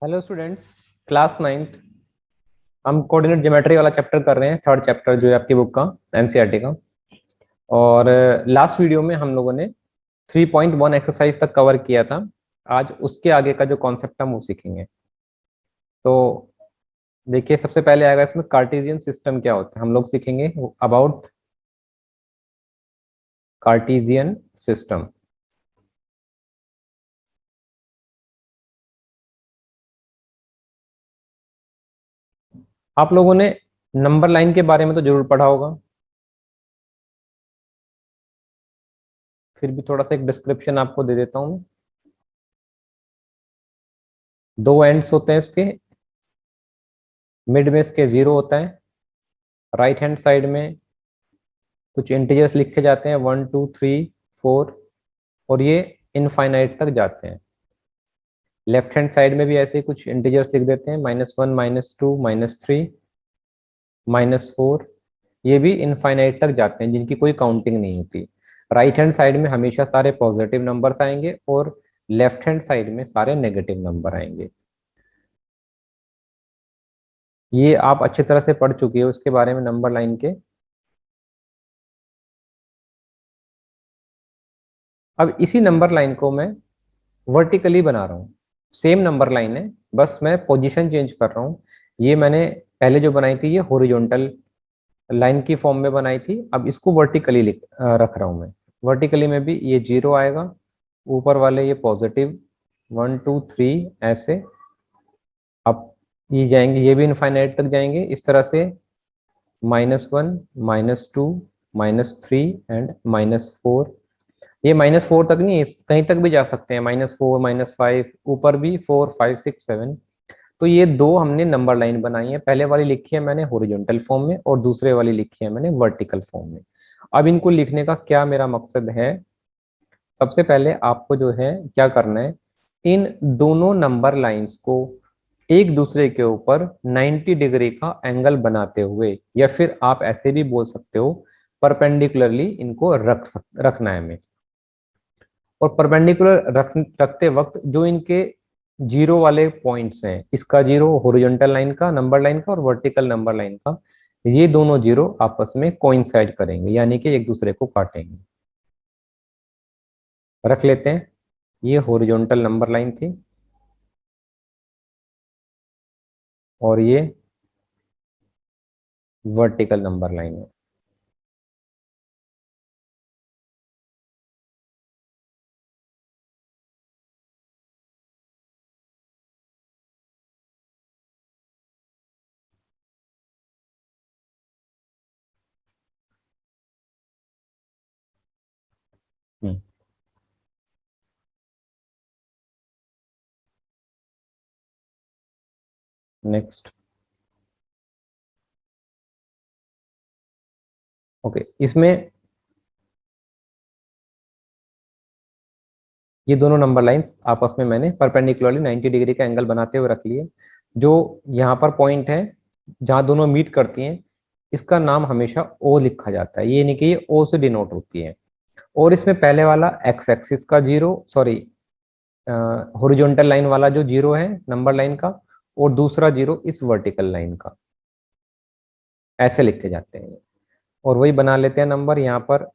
Hello students, class ninth. हम coordinate geometry वाला chapter कर रहे हैं, थर्ड चैप्टर जो है आपकी बुक का, एनसीईआरटी का। और लास्ट वीडियो में हम लोगों ने 3.1 एक्सरसाइज तक कवर किया था। आज उसके आगे का जो कॉन्सेप्ट हम वो सीखेंगे। तो देखिए, सबसे पहले आएगा इसमें कार्टेशियन सिस्टम क्या होता है। हम लोग सीखेंगे अबाउट कार्टेशियन सिस्टम। आप लोगों ने नंबर लाइन के बारे में तो जरूर पढ़ा होगा, फिर भी थोड़ा सा एक डिस्क्रिप्शन आपको दे देता हूँ। दो एंड्स होते हैं इसके, मिड में इसके जीरो होता है। राइट हैंड साइड में कुछ इंटीजर्स लिखे जाते हैं, 1 2 3 4, और ये इनफाइनाइट तक जाते हैं। लेफ्ट हैंड साइड में भी ऐसे ही कुछ इंटीजर्स लिख देते हैं, -1 -2 -3 -4। ये भी इनफाइनाइट तक जाते हैं, जिनकी कोई काउंटिंग नहीं होती। राइट हैंड साइड में हमेशा सारे पॉजिटिव नंबर्स आएंगे और लेफ्ट हैंड साइड में सारे नेगेटिव नंबर आएंगे। ये आप अच्छी तरह से पढ़ चुके हो उसके बारे में, नंबर लाइन के। अब इसी नंबर लाइन को मैं वर्टिकली बना रहा हूँ। सेम नंबर लाइन है, बस मैं पोजीशन चेंज कर रहा हूँ। ये मैंने पहले जो बनाई थी ये हॉरिजॉन्टल लाइन की फॉर्म में बनाई थी, अब इसको वर्टिकली रख रहा हूँ मैं। वर्टिकली में भी ये जीरो आएगा, ऊपर वाले ये पॉजिटिव 1 2 3 ऐसे। अब ये जाएंगे, ये भी इनफाइनाइट तक जाएंगे इस तरह से। -1 -2 -3 एंड -4। ये -4 तक नहीं, कहीं तक भी जा सकते हैं, -4 -5, ऊपर भी 4 5 6 7। तो ये दो हमने नंबर लाइन बनाई है। पहले वाली लिखी है मैंने हॉरिजॉन्टल फॉर्म में और दूसरे वाली लिखी है मैंने वर्टिकल फॉर्म में। अब इनको लिखने का क्या मेरा मकसद है, सबसे पहले आपको जो है क्या करना है, इन दोनों नंबर लाइंस को एक दूसरे के ऊपर 90 डिग्री का एंगल बनाते हुए, या फिर आप ऐसे भी बोल सकते हो परपेंडिकुलरली इनको रखना है हमें। और परपेंडिकुलर रखते वक्त जो इनके जीरो वाले पॉइंट्स हैं, इसका जीरो हॉरिजॉन्टल लाइन का, नंबर लाइन का, और वर्टिकल नंबर लाइन का, ये दोनों जीरो आपस में कोइंसाइड करेंगे, यानी कि एक दूसरे को काटेंगे। रख लेते हैं, ये हॉरिजॉन्टल नंबर लाइन थी और ये वर्टिकल नंबर लाइन है। नेक्स्ट, ओके, इसमें ये दोनों नंबर लाइंस आपस में मैंने परपेंडिकुलरली 90 डिग्री का एंगल बनाते हुए रख लिए। जो यहाँ पर पॉइंट है जहाँ दोनों मीट करती हैं, इसका नाम हमेशा ओ लिखा जाता है, ये नहीं कि ये ओ से डिनोट होती है। और इसमें पहले वाला एक्स एक्सिस का जीरो, सॉरी, हॉरिजॉन्टल लाइन वाला जो जीरो है नंबर लाइन का, और दूसरा जीरो इस वर्टिकल लाइन का, ऐसे लिखे जाते हैं। और वही बना लेते हैं नंबर यहाँ पर।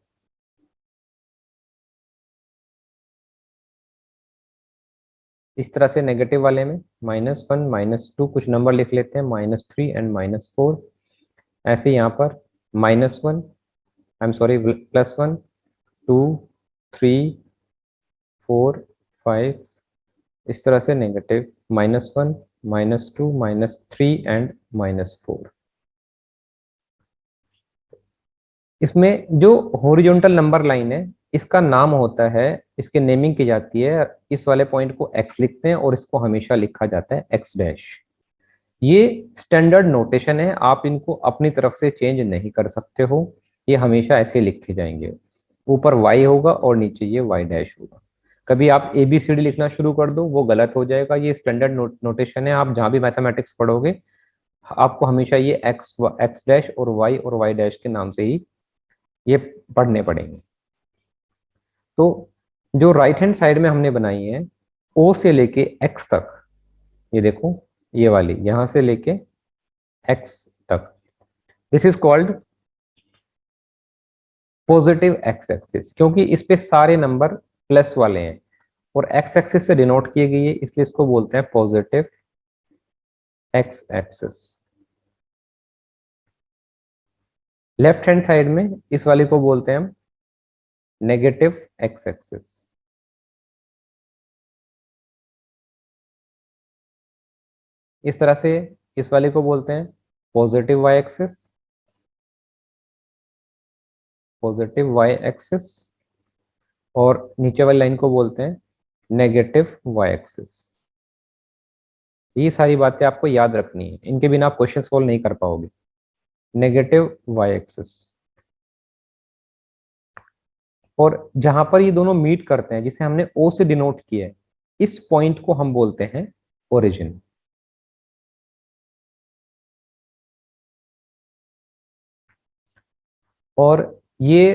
इस तरह से नेगेटिव वाले में -1 -2 कुछ नंबर लिख लेते हैं, -3 एंड -4। ऐसे यहाँ पर -1, आई एम सॉरी, +1 2 3 4 5, इस तरह से नेगेटिव -1 -2 -3 एंड -4। इसमें जो हॉरिजॉन्टल नंबर लाइन है, इसका नाम होता है, इसके नेमिंग की जाती है, इस वाले पॉइंट को एक्स लिखते हैं और इसको हमेशा लिखा जाता है एक्स डैश। ये स्टैंडर्ड नोटेशन है, आप इनको अपनी तरफ से चेंज नहीं कर सकते हो, ये हमेशा ऐसे लिखे जाएंगे। ऊपर वाई होगा और नीचे ये वाई डैश होगा। कभी आप ए बी सी डी लिखना शुरू कर दो, वो गलत हो जाएगा। ये स्टैंडर्ड नोटेशन है, आप जहां भी मैथमेटिक्स पढ़ोगे आपको हमेशा ये एक्स एक्स डैश और वाई डैश के नाम से ही ये पढ़ने पड़ेंगे। तो जो राइट हैंड साइड में हमने बनाई है, ओ से लेके एक्स तक, ये देखो, ये वाली यहां से लेके x तक, this is called positive x axis, क्योंकि इस पे सारे नंबर प्लस वाले हैं और एक्स एक्सिस से डिनोट किए गई है, इसलिए इसको बोलते हैं positive x axis. Left hand side में इस वाले को बोलते हैं हम नेगेटिव एक्स एक्सिस। इस तरह से इस वाले को बोलते हैं positive Y axis, positive Y axis, और नीचे वाली लाइन को बोलते हैं नेगेटिव वाई एक्सिस। ये सारी बातें आपको याद रखनी है, इनके बिना आप क्वेश्चन सोल्व नहीं कर पाओगे। नेगेटिव वाई एक्सिस, और जहां पर ये दोनों मीट करते हैं, जिसे हमने ओ से डिनोट किया है, इस पॉइंट को हम बोलते हैं ओरिजिन। और ये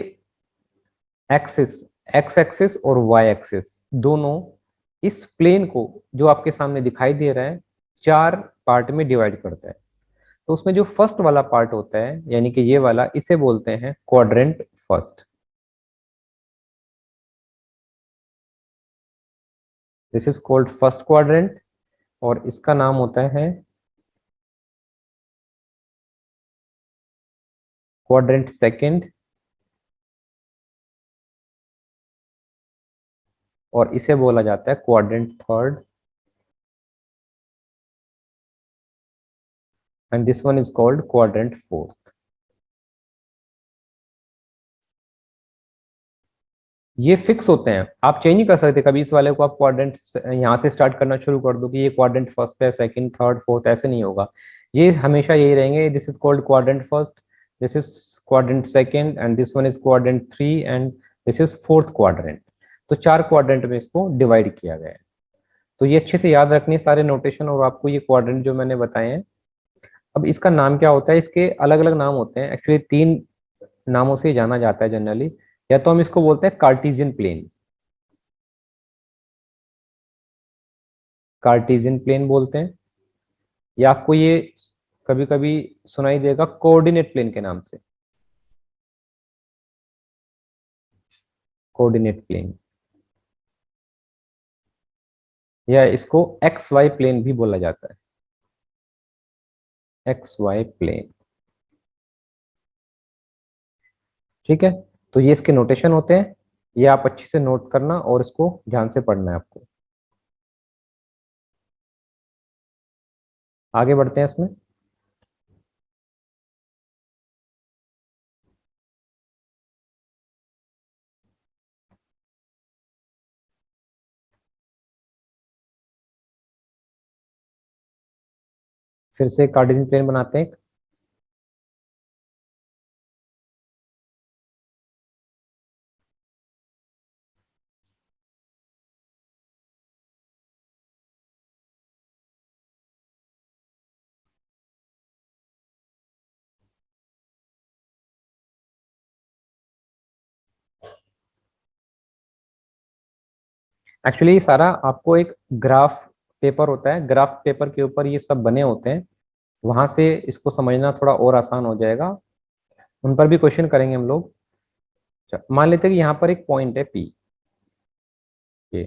एक्सिस, एक्स एक्सिस और वाई एक्सिस दोनों इस प्लेन को, जो आपके सामने दिखाई दे रहा है, चार पार्ट में डिवाइड करता है। तो उसमें जो फर्स्ट वाला पार्ट होता है, यानी कि ये वाला, इसे बोलते हैं quadrant first. This is called first quadrant, और इसका नाम होता है क्वाड्रेंट सेकंड, और इसे बोला जाता है quadrant third, and this one is called quadrant fourth. ये फिक्स होते हैं, आप चेंज नहीं कर सकते कभी इस वाले को। आप क्वाड्रेंट यहाँ से स्टार्ट करना शुरू कर दो कि ये क्वाड्रेंट फर्स्ट है, सेकंड, थर्ड, फोर्थ, ऐसे नहीं होगा। ये हमेशा यही रहेंगे, this is called quadrant first, this is quadrant second, and this one is quadrant three, and this is fourth quadrant. तो चार क्वाड्रेंट में इसको डिवाइड किया गया है। तो ये अच्छे से याद रखनी सारे नोटेशन, और आपको ये क्वाड्रेंट जो मैंने बताए हैं। अब इसका नाम क्या होता है, इसके अलग अलग नाम होते हैं, एक्चुअली तीन नामों से जाना जाता है जनरली। या तो हम इसको बोलते हैं कार्टेशियन प्लेन, कार्टेशियन प्लेन बोलते हैं, या आपको ये कभी कभी सुनाई देगा कोऑर्डिनेट प्लेन के नाम से, कोऑर्डिनेट प्लेन, या इसको एक्स वाई प्लेन भी बोला जाता है, एक्स वाई प्लेन। ठीक है, तो ये इसके नोटेशन होते हैं, ये आप अच्छे से नोट करना और इसको ध्यान से पढ़ना है आपको। आगे बढ़ते हैं इसमें। फिर से कार्टेशियन प्लेन बनाते हैं। एक्चुअली सारा आपको एक ग्राफ पेपर होता है, ग्राफ पेपर के ऊपर ये सब बने होते हैं, वहां से इसको समझना थोड़ा और आसान हो जाएगा। उन पर भी क्वेश्चन करेंगे हम लोग। मान लेते हैं कि यहाँ पर एक पॉइंट है पी, ये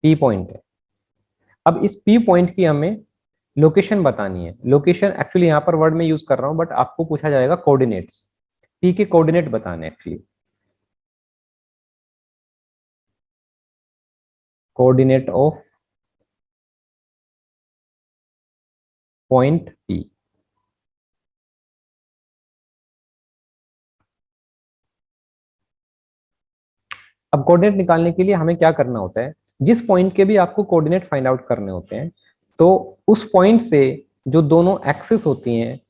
पी पॉइंट है। अब इस पी पॉइंट की हमें लोकेशन बतानी है। लोकेशन एक्चुअली यहाँ पर वर्ड में यूज कर रहा हूँ, बट आपको पूछा जाएगा कोऑर्डिनेट्स, पी के कोऑर्डिनेट बताने actually, coordinate of point P. अब कोऑर्डिनेट निकालने के लिए हमें क्या करना होता है, जिस पॉइंट के भी आपको कोऑर्डिनेट फाइंड आउट करने होते हैं, तो उस पॉइंट से जो दोनों एक्सिस होती हैं,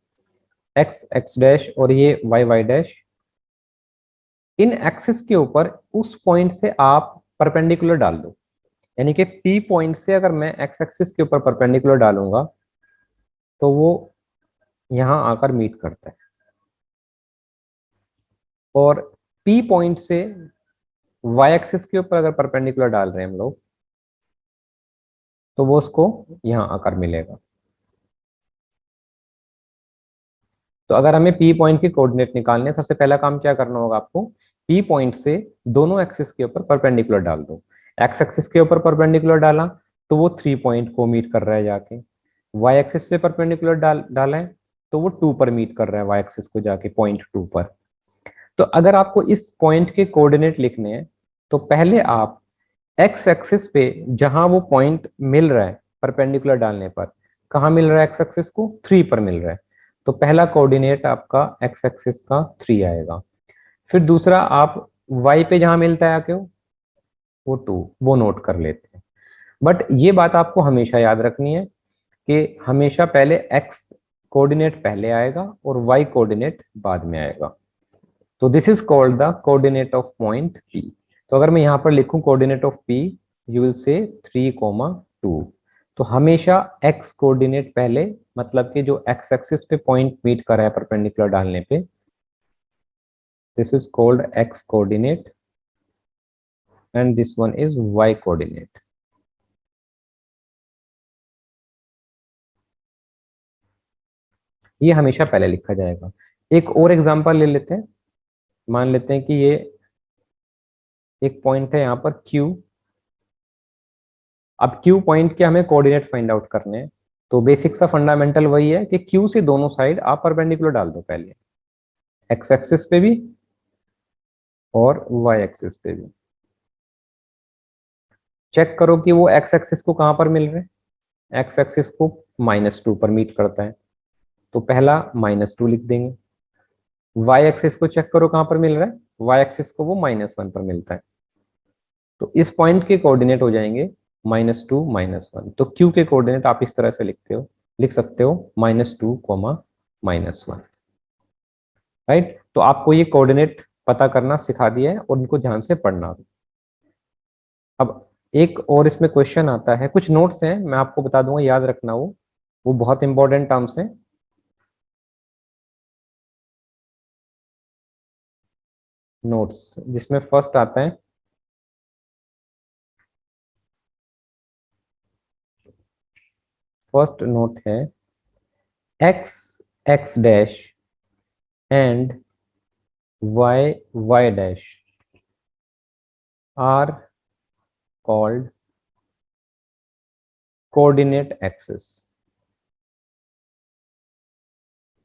एक्स एक्स डैश और ये वाई वाई डैश, इन एक्सिस के ऊपर उस पॉइंट से आप परपेंडिकुलर डाल दो। यानी कि पी पॉइंट से अगर मैं एक्स एक्सिस के ऊपर परपेंडिकुलर डालूंगा, तो वो यहां आकर मीट करता है। और पी पॉइंट से वाई एक्सिस के ऊपर अगर परपेंडिकुलर डाल रहे हैं हम लोग, तो वो उसको यहाँ आकर मिलेगा। तो अगर हमें पी पॉइंट के कोऑर्डिनेट निकालने हैं, सबसे पहला काम क्या करना होगा आपको, पी पॉइंट से दोनों एक्सिस के ऊपर परपेंडिकुलर डाल दो। एक्स एक्सिस के ऊपर परपेंडिकुलर डाला तो वो 3 पॉइंट को मीट कर रहा है जाके, वाई एक्सिस से परपेंडिकुलर डाला है तो वो 2 पर मीट कर रहा है वाई एक्सिस को जाके, पॉइंट 2 पर। तो अगर आपको इस पॉइंट के कोऑर्डिनेट लिखने हैं तो पहले आप एक्स एक्सिस पे जहां वो पॉइंट मिल रहा है परपेंडिकुलर डालने पर, कहाँ मिल रहा है एक्स एक्सिस को, 3 पर मिल रहा है, तो पहला कोऑर्डिनेट आपका एक्स एक्सिस का 3 आएगा। फिर दूसरा आप वाई पे जहां मिलता है आके वो 2, वो नोट कर लेते हैं। बट ये बात आपको हमेशा याद रखनी है कि हमेशा पहले एक्स कोऑर्डिनेट पहले आएगा और वाई कोऑर्डिनेट बाद में आएगा। तो this is called the coordinate of point P. तो अगर मैं यहां पर लिखूं coordinate of P, you will say 3,2। तो हमेशा एक्स कोऑर्डिनेट पहले, मतलब कि जो एक्स एक्सिस पे पॉइंट मीट कर रहा है परपेंडिकुलर डालने पे, this is called X coordinate and this one is Y coordinate. ये हमेशा पहले लिखा जाएगा। एक और एग्जांपल ले लेते हैं। मान लेते हैं कि ये एक पॉइंट है यहाँ पर Q। अब Q पॉइंट के हमें कोऑर्डिनेट फाइंड आउट करने हैं। तो बेसिक सा फंडामेंटल वही है कि Q से दोनों साइड आप परपेंडिकुलर डाल दो पहले, एक्स एक्सिस पे भी और वाई एक्सिस पे भी। चेक करो कि वो एक्स एक्सिस को कहां पर मिल रहे हैं, एक्स एक्सिस को -2 पर मीट करता है, तो पहला -2 लिख देंगे। वाई एक्सिस को चेक करो कहां पर मिल रहा है, वाई एक्सिस को वो -1 पर मिलता है, तो इस पॉइंट के कोऑर्डिनेट हो जाएंगे -2 -1। तो क्यू के कोऑर्डिनेट आप इस तरह से लिख सकते हो -2, -1। राइट। तो आपको ये कोऑर्डिनेट पता करना सिखा दिया है और उनको ध्यान से पढ़ना भी। अब एक और इसमें क्वेश्चन आता है, कुछ नोट्स हैं मैं आपको बता दूंगा, याद रखना वो बहुत इंपॉर्टेंट टर्म्स हैं। नोट्स जिसमें फर्स्ट आता है, फर्स्ट नोट है X X dash and Y Y dash are called coordinate axis.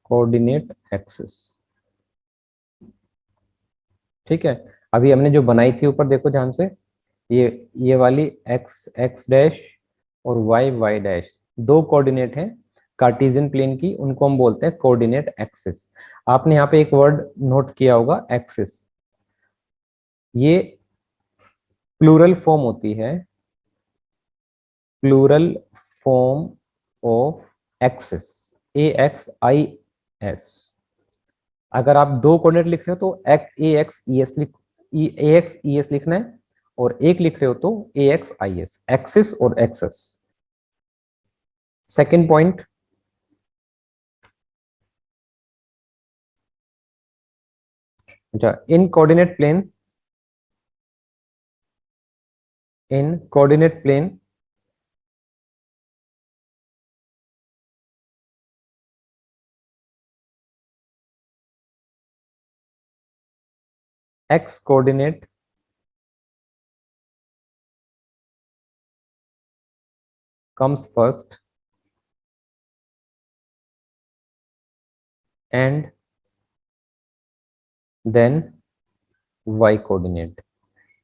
Coordinate axis, ठीक है। अभी हमने जो बनाई थी ऊपर देखो ध्यान से, ये वाली एक्स एक्स डैश और वाई वाई डैश, दो कोऑर्डिनेट हैं कार्टेशियन प्लेन की, उनको हम बोलते हैं कोऑर्डिनेट एक्सिस। आपने यहाँ पे एक वर्ड नोट किया होगा एक्सिस, ये प्लूरल फॉर्म होती है, plural form of axis, AXIS। अगर आप दो कोऑर्डिनेट लिख रहे हो तो AXES लिखना है, और एक लिख रहे हो तो AXIS, एक्सिस और एक्सेस। सेकेंड पॉइंट, अच्छा, in coordinate plane, in coordinate plane x coordinate comes first and then y coordinate.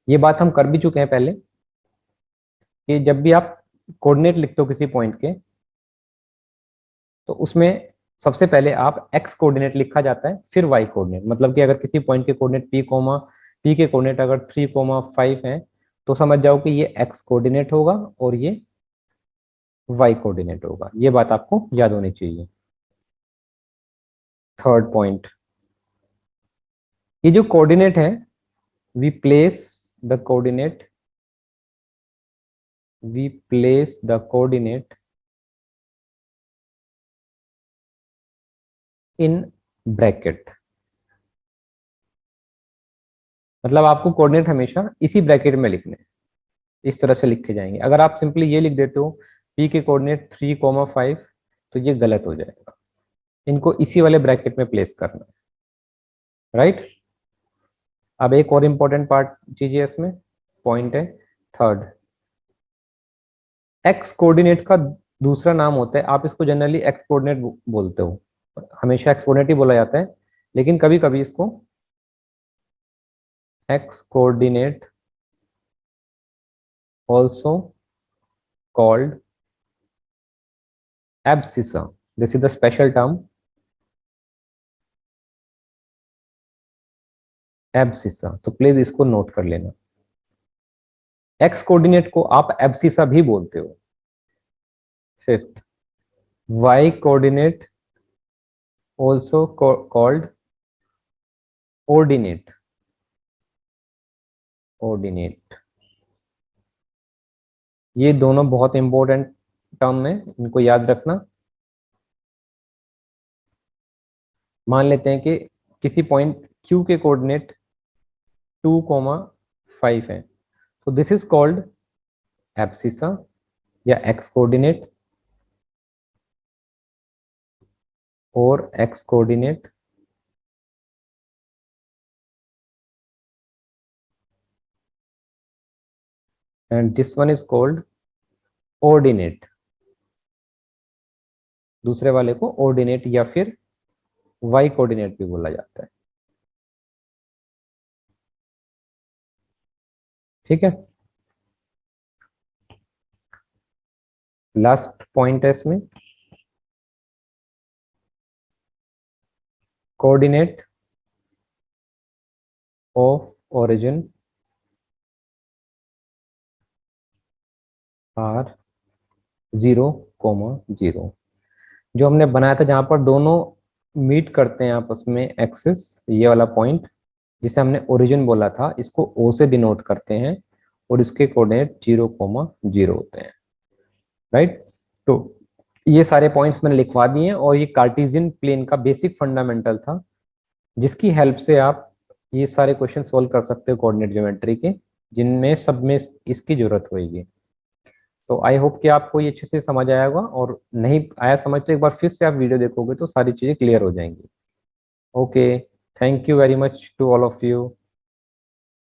ये बात हम कर भी चुके हैं पहले कि जब भी आप कोऑर्डिनेट लिखते हो किसी पॉइंट के, तो उसमें सबसे पहले आप x कोऑर्डिनेट लिखा जाता है, फिर y कोऑर्डिनेट। मतलब कि अगर किसी पॉइंट के कोऑर्डिनेट p के कोऑर्डिनेट अगर 3,5 हैं तो समझ जाओ कि ये x कोऑर्डिनेट होगा और ये y कोऑर्डिनेट होगा। ये बात आपको याद होनी चाहिए। थर्ड पॉइंट, ये जो कोऑर्डिनेट है, we place the coordinate, we place the coordinate in bracket. मतलब आपको कोऑर्डिनेट हमेशा इसी ब्रैकेट में लिखने हैं, इस तरह से लिखे जाएंगे। अगर आप सिंपली ये लिख देते हो पी के कोऑर्डिनेट 3,5, तो ये गलत हो जाएगा। इनको इसी वाले ब्रैकेट में प्लेस करना है, राइट। अब एक और इम्पोर्टेंट पार्ट चीज है इसमें, पॉइंट है थर्ड, एक्स कोऑर्डिनेट का दूसरा नाम होता है, आप इसको जनरली एक्स कोऑर्डिनेट बोलते हो, हमेशा एक्स कोऑर्डिनेट ही बोला जाता है, लेकिन कभी कभी इसको x coordinate also called abscissa. This is the special term abscissa, तो प्लीज इसको नोट कर लेना। एक्स कोऑर्डिनेट को आप एब्सिसा भी बोलते हो। Fifth, y coordinate also called ordinate, ordinate। ये दोनों बहुत इंपॉर्टेंट टर्म है, इनको याद रखना। मान लेते हैं कि किसी पॉइंट Q के कोऑर्डिनेट 2,5 है, तो दिस इज कॉल्ड एब्सिसा या एक्स कोऑर्डिनेट और x coordinate, and this one is called ordinate. दूसरे वाले को ऑर्डिनेट या फिर वाई कोऑर्डिनेट भी बोला जाता है, ठीक है। लास्ट पॉइंट है इसमें, कोऑर्डिनेट ऑफ ओरिजिन आर 0,0, जो हमने बनाया था जहां पर दोनों मीट करते हैं आपस में एक्सिस, ये वाला पॉइंट जिसे हमने ओरिजिन बोला था, इसको ओ से डिनोट करते हैं और इसके कोऑर्डिनेट 0,0 होते हैं, राइट। तो ये सारे पॉइंट्स मैंने लिखवा दिए हैं, और ये कार्टेशियन प्लेन का बेसिक फंडामेंटल था, जिसकी हेल्प से आप ये सारे क्वेश्चन सोल्व कर सकते हो कोऑर्डिनेट ज्योमेट्री के, जिनमें सब में इसकी जरूरत होगी। तो आई होप कि आपको ये अच्छे से समझ आया होगा, और नहीं आया समझ तो एक बार फिर से आप वीडियो देखोगे तो सारी चीज़ें क्लियर हो जाएंगी। Okay, thank you very much to all of you.